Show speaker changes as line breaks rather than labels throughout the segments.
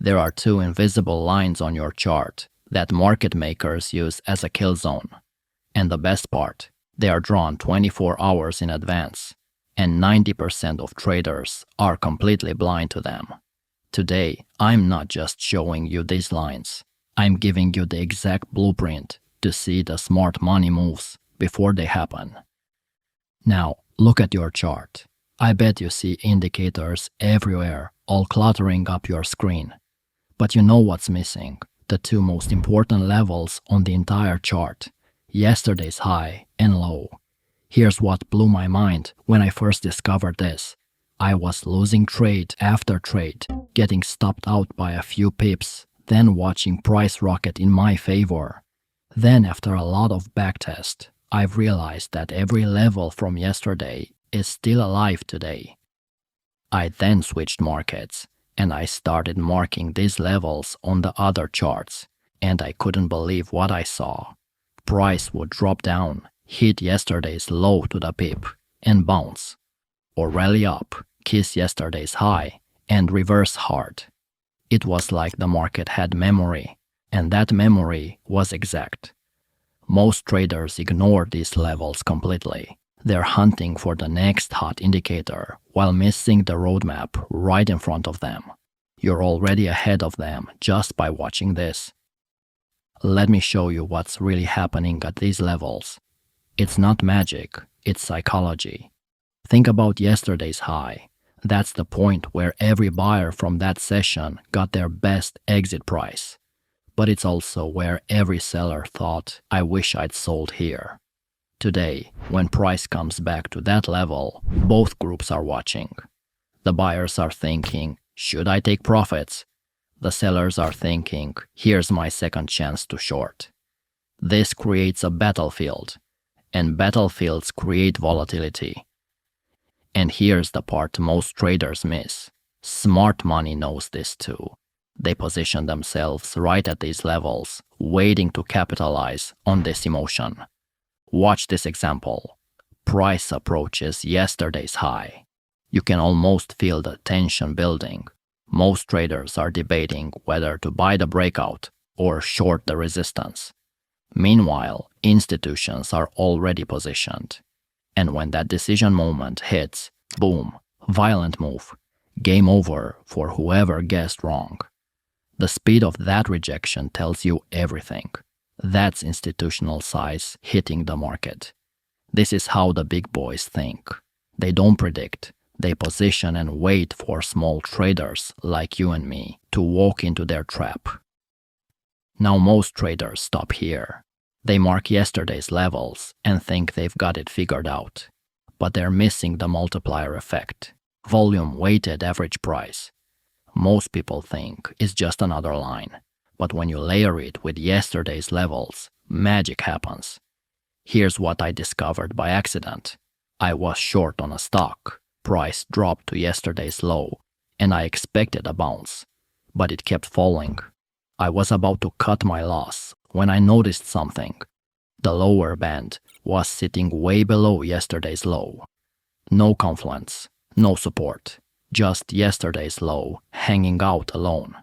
There are two invisible lines on your chart that market makers use as a kill zone. And the best part, they are drawn 24 hours in advance, and 90% of traders are completely blind to them. Today, I'm not just showing you these lines. I'm giving you the exact blueprint to see the smart money moves before they happen. Now, look at your chart. I bet you see indicators everywhere, all cluttering up your screen. But you know what's missing? The two most important levels on the entire chart, yesterday's high and low. Here's what blew my mind when I first discovered this. I was losing trade after trade, getting stopped out by a few pips, then watching price rocket in my favor. Then after a lot of backtest, I've realized that every level from yesterday is still alive today. I then switched markets, and I started marking these levels on the other charts, and I couldn't believe what I saw. Price would drop down, hit yesterday's low to the pip, and bounce. Or rally up, kiss yesterday's high, and reverse hard. It was like the market had memory, and that memory was exact. Most traders ignore these levels completely. They're hunting for the next hot indicator while missing the roadmap right in front of them. You're already ahead of them just by watching this. Let me show you what's really happening at these levels. It's not magic, it's psychology. Think about yesterday's high. That's the point where every buyer from that session got their best exit price. But it's also where every seller thought, I wish I'd sold here. Today, when price comes back to that level, both groups are watching. The buyers are thinking, should I take profits? The sellers are thinking, here's my second chance to short. This creates a battlefield, and battlefields create volatility. And here's the part most traders miss. Smart money knows this too. They position themselves right at these levels, waiting to capitalize on this emotion. Watch this example. Price approaches yesterday's high. You can almost feel the tension building. Most traders are debating whether to buy the breakout or short the resistance. Meanwhile, institutions are already positioned. And when that decision moment hits, boom, violent move. Game over for whoever guessed wrong. The speed of that rejection tells you everything. That's institutional size hitting the market. This is how the big boys think. They don't predict. They position and wait for small traders like you and me to walk into their trap. Now most traders stop here. They mark yesterday's levels and think they've got it figured out. But they're missing the multiplier effect. Volume weighted average price. Most people think it's just another line. But when you layer it with yesterday's levels, magic happens. Here's what I discovered by accident. I was short on a stock. Price dropped to yesterday's low, and I expected a bounce. But it kept falling. I was about to cut my loss when I noticed something. The lower band was sitting way below yesterday's low. No Confluence, no support, just yesterday's low hanging out alone.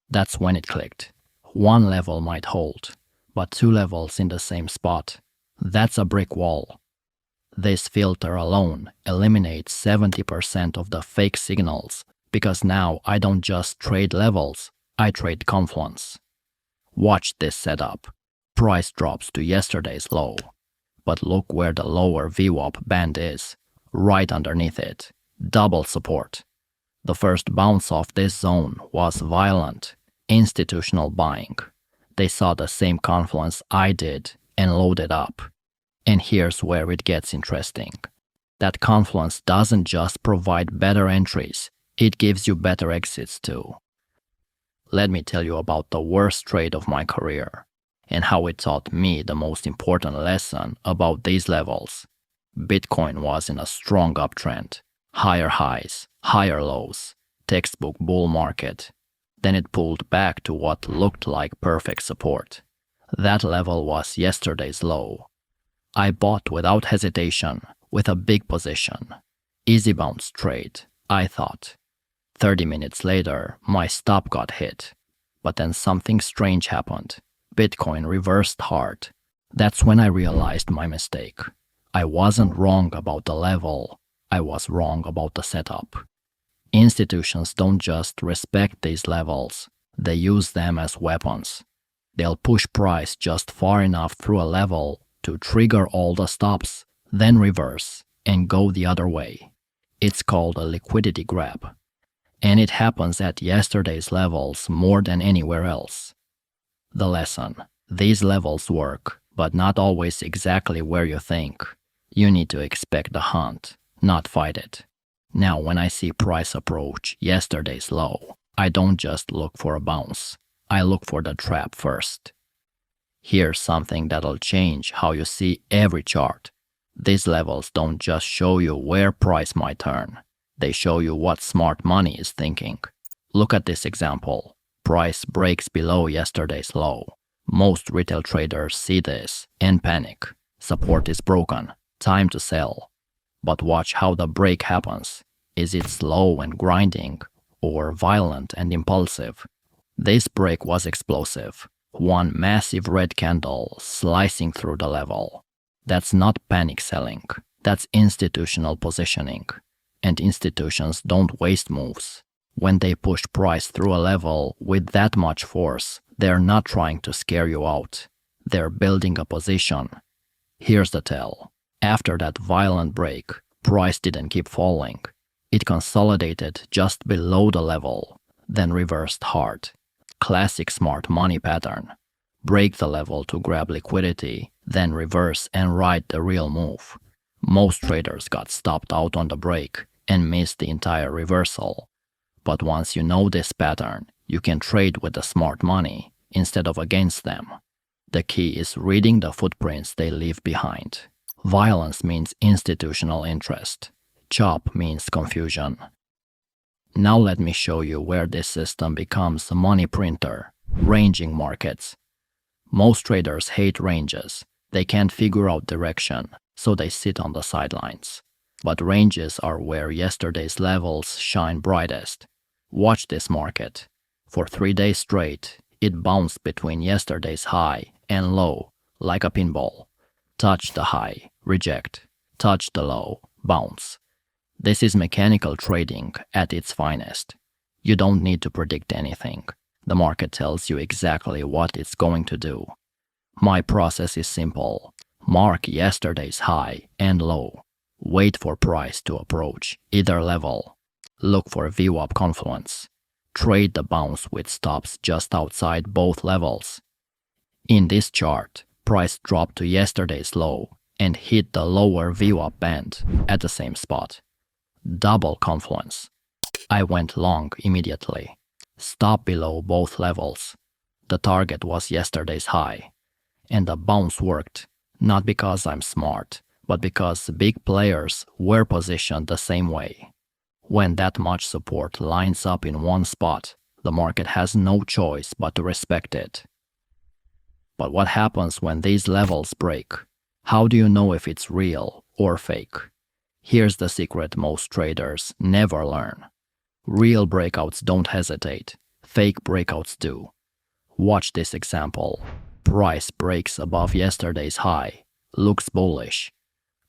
That's when it clicked. One level might hold, but two levels in the same spot. That's a brick wall. This filter alone eliminates 70% of the fake signals because now I don't just trade levels, I trade Confluence. Watch this setup. Price drops to yesterday's low. But look where the lower VWAP band is, right underneath it. Double support. The first bounce off this zone was violent, institutional buying. They saw the same Confluence I did and loaded up. And here's where it gets interesting. That Confluence doesn't just provide better entries, it gives you better exits too. Let me tell you about the worst trade of my career and how it taught me the most important lesson about these levels. Bitcoin was in a strong uptrend, higher highs, higher lows, textbook bull market. Then it pulled back to what looked like perfect support. That level was yesterday's low. I bought without hesitation, with a big position. Easy bounce trade, I thought. 30 minutes later, my stop got hit. But then something strange happened. Bitcoin reversed hard. That's when I realized my mistake. I wasn't wrong about the level. I was wrong about the setup. Institutions don't just respect these levels. They use them as weapons. They'll push price just far enough through a level to trigger all the stops, then reverse and go the other way. It's called a liquidity grab. And it happens at yesterday's levels more than anywhere else. The lesson: these levels work, but not always exactly where you think. You need to expect the hunt, not fight it. Now, when I see price approach yesterday's low, I don't just look for a bounce. I look for the trap first. Here's something that'll change how you see every chart. These levels don't just show you where price might turn. They show you what smart money is thinking. Look at this example. Price breaks below yesterday's low. Most retail traders see this and panic. Support is broken. Time to sell. But watch how the break happens. Is it slow and grinding, or violent and impulsive? This break was explosive. One massive red candle slicing through the level. That's not panic selling. That's institutional positioning. And institutions don't waste moves. When they push price through a level with that much force, they're not trying to scare you out. They're building a position. Here's the tell. After that violent break, price didn't keep falling. It consolidated just below the level, then reversed hard. Classic smart money pattern. Break the level to grab liquidity, then reverse and ride the real move. Most traders got stopped out on the break and missed the entire reversal. But once you know this pattern, you can trade with the smart money instead of against them. The key is reading the footprints they leave behind. Violence means institutional interest. Chop means confusion. Now let me show you where this system becomes a money printer. Ranging markets. Most traders hate ranges. They can't figure out direction, so they sit on the sidelines. But ranges are where yesterday's levels shine brightest. Watch this market. For 3 days straight, it bounced between yesterday's high and low like a pinball. Touch the high, reject. Touch the low, bounce. This is mechanical trading at its finest. You don't need to predict anything. The market tells you exactly what it's going to do. My process is simple. Mark yesterday's high and low. Wait for price to approach either level. Look for VWAP Confluence. Trade the bounce with stops just outside both levels. In this chart, price dropped to yesterday's low and hit the lower VWAP band at the same spot. Double Confluence. I went long immediately. Stop below both levels. The target was yesterday's high. And the bounce worked, not because I'm smart, but because big players were positioned the same way. When that much support lines up in one spot, the market has no choice but to respect it. But what happens when these levels break? How do you know if it's real or fake? Here's the secret most traders never learn. Real breakouts don't hesitate. Fake breakouts do. Watch this example. Price breaks above yesterday's high. Looks bullish.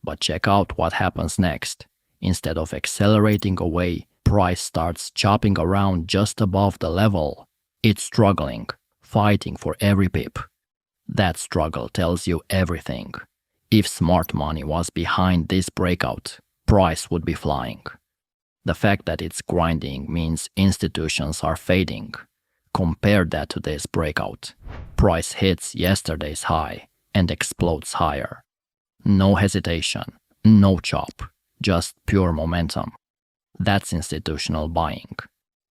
But check out what happens next. Instead of accelerating away, price starts chopping around just above the level. It's struggling, fighting for every pip. That struggle tells you everything. If smart money was behind this breakout, price would be flying. The fact that it's grinding means institutions are fading. Compare that to this breakout. Price hits yesterday's high and explodes higher. No hesitation, no chop, just pure momentum. That's institutional buying.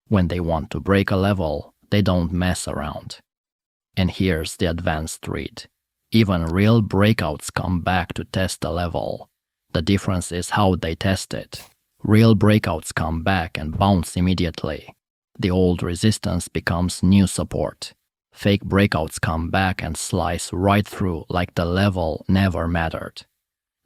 When they want to break a level, they don't mess around. And here's the advanced read. Even real breakouts come back to test the level. The difference is how they test it. Real breakouts come back and bounce immediately. The old resistance becomes new support. Fake breakouts come back and slice right through like the level never mattered.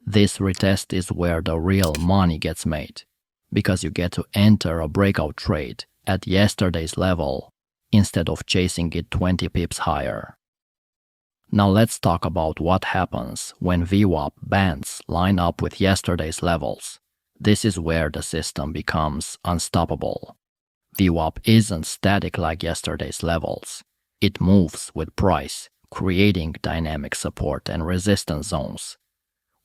This retest is where the real money gets made. because you get to enter a breakout trade at yesterday's level instead of chasing it 20 pips higher. Now let's talk about what happens when VWAP bands line up with yesterday's levels. This is where the system becomes unstoppable. VWAP isn't static like yesterday's levels. It moves with price, creating dynamic support and resistance zones.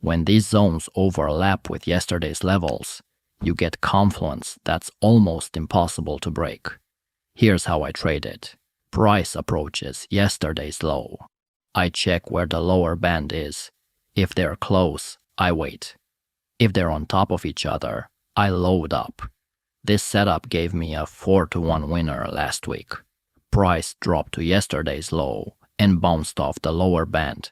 When these zones overlap with yesterday's levels, you get Confluence that's almost impossible to break. Here's how I trade it. Price approaches yesterday's low. I check where the lower band is. If they're close, I wait. If they're on top of each other, I load up. This setup gave me a 4-to-1 winner last week. Price dropped to yesterday's low and bounced off the lower band.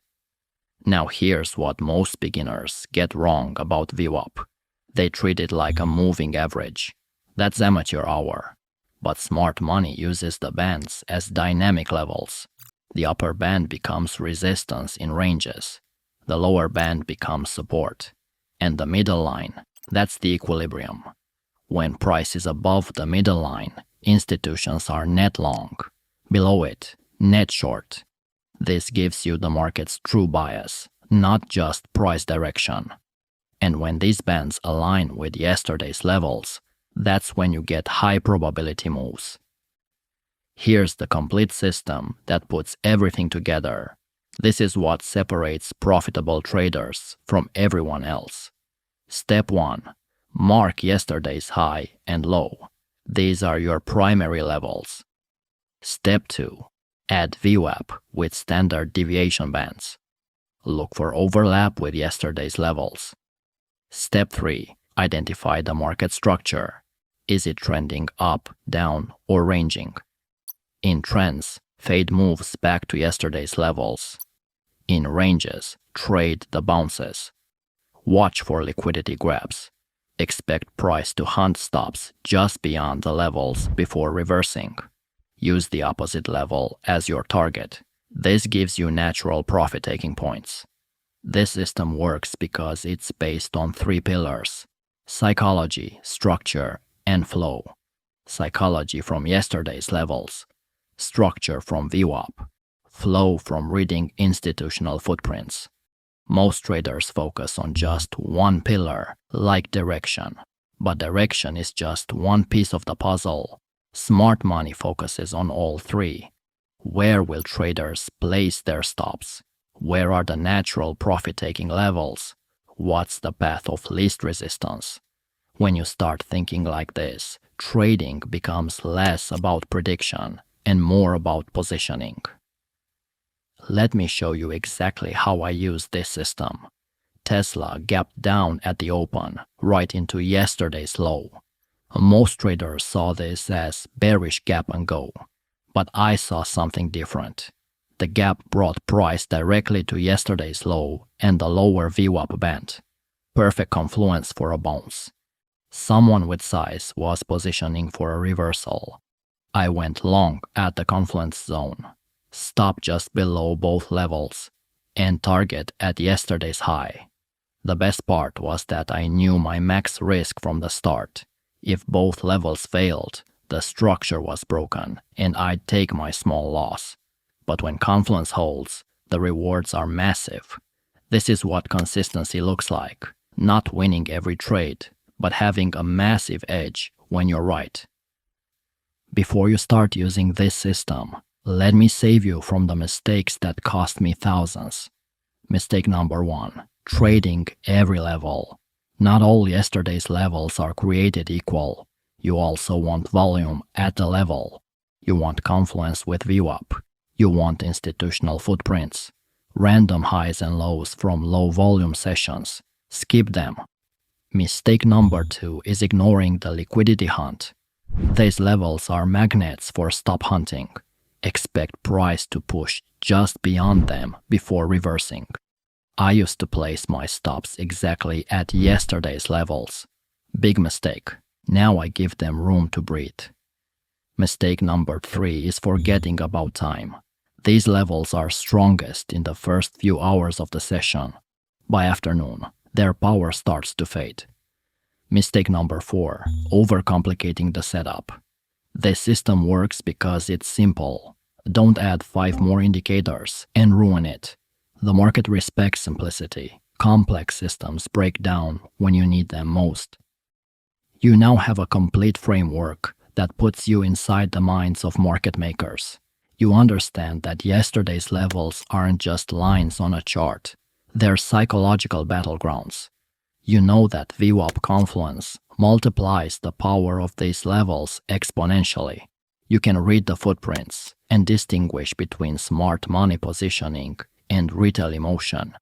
Now here's what most beginners get wrong about VWAP. They treat it like a moving average. That's amateur hour. But smart money uses the bands as dynamic levels. The upper band becomes resistance in ranges. The lower band becomes support. And the middle line, that's the equilibrium. When price is above the middle line, institutions are net long. Below it, net short. This gives you the market's true bias, not just price direction. And when these bands align with yesterday's levels, that's when you get high probability moves. Here's the complete system that puts everything together. This is what separates profitable traders from everyone else. Step 1. Mark yesterday's high and low. These are your primary levels. Step 2. Add VWAP with standard deviation bands. Look for overlap with yesterday's levels. Step 3. Identify the market structure. Is it trending up, down, or ranging? In trends, fade moves back to yesterday's levels. In ranges, trade the bounces. Watch for liquidity grabs. Expect price to hunt stops just beyond the levels before reversing. Use the opposite level as your target. This gives you natural profit-taking points. This system works because it's based on 3 pillars: psychology, structure, and flow. Psychology from yesterday's levels, structure from VWAP, flow from reading institutional footprints. Most traders focus on just one pillar, like direction. But direction is just one piece of the puzzle. Smart money focuses on all 3. Where will traders place their stops? Where are the natural profit-taking levels? What's the path of least resistance? When you start thinking like this, trading becomes less about prediction and more about positioning. Let me show you exactly how I use this system. Tesla gapped down at the open, right into yesterday's low. Most traders saw this as bearish gap and go, but I saw something different. The gap brought price directly to yesterday's low and the lower VWAP band. Perfect confluence for a bounce. Someone with size was positioning for a reversal. I went long at the confluence zone, stop just below both levels, and target at yesterday's high. The best part was that I knew my max risk from the start. If both levels failed, the structure was broken and I'd take my small loss. But when Confluence holds, the rewards are massive. This is what consistency looks like. Not winning every trade, but having a massive edge when you're right. Before you start using this system, let me save you from the mistakes that cost me thousands. Mistake number 1, trading every level. Not all yesterday's levels are created equal. You also want volume at the level. You want Confluence with VWAP. You want institutional footprints. Random highs and lows from low volume sessions. Skip them. Mistake number 2 is ignoring the liquidity hunt. These levels are magnets for stop hunting. Expect price to push just beyond them before reversing. I used to place my stops exactly at yesterday's levels. Big mistake. Now I give them room to breathe. Mistake number 3 is forgetting about time. These levels are strongest in the first few hours of the session. By afternoon, their power starts to fade. Mistake number 4, overcomplicating the setup. This system works because it's simple. Don't add 5 more indicators and ruin it. The market respects simplicity. Complex systems break down when you need them most. You now have a complete framework that puts you inside the minds of market makers. You understand that yesterday's levels aren't just lines on a chart. They're psychological battlegrounds. You know that VWAP Confluence multiplies the power of these levels exponentially. You can read the footprints and distinguish between smart money positioning and retail emotion.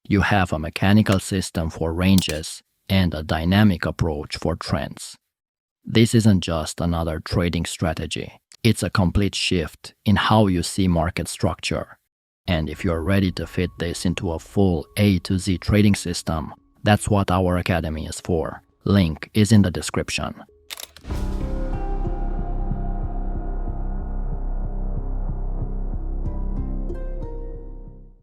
You have a mechanical system for ranges and a dynamic approach for trends. This isn't just another trading strategy. It's a complete shift in how you see market structure. And if you're ready to fit this into a full A to Z trading system, that's what our academy is for. Link is in the description.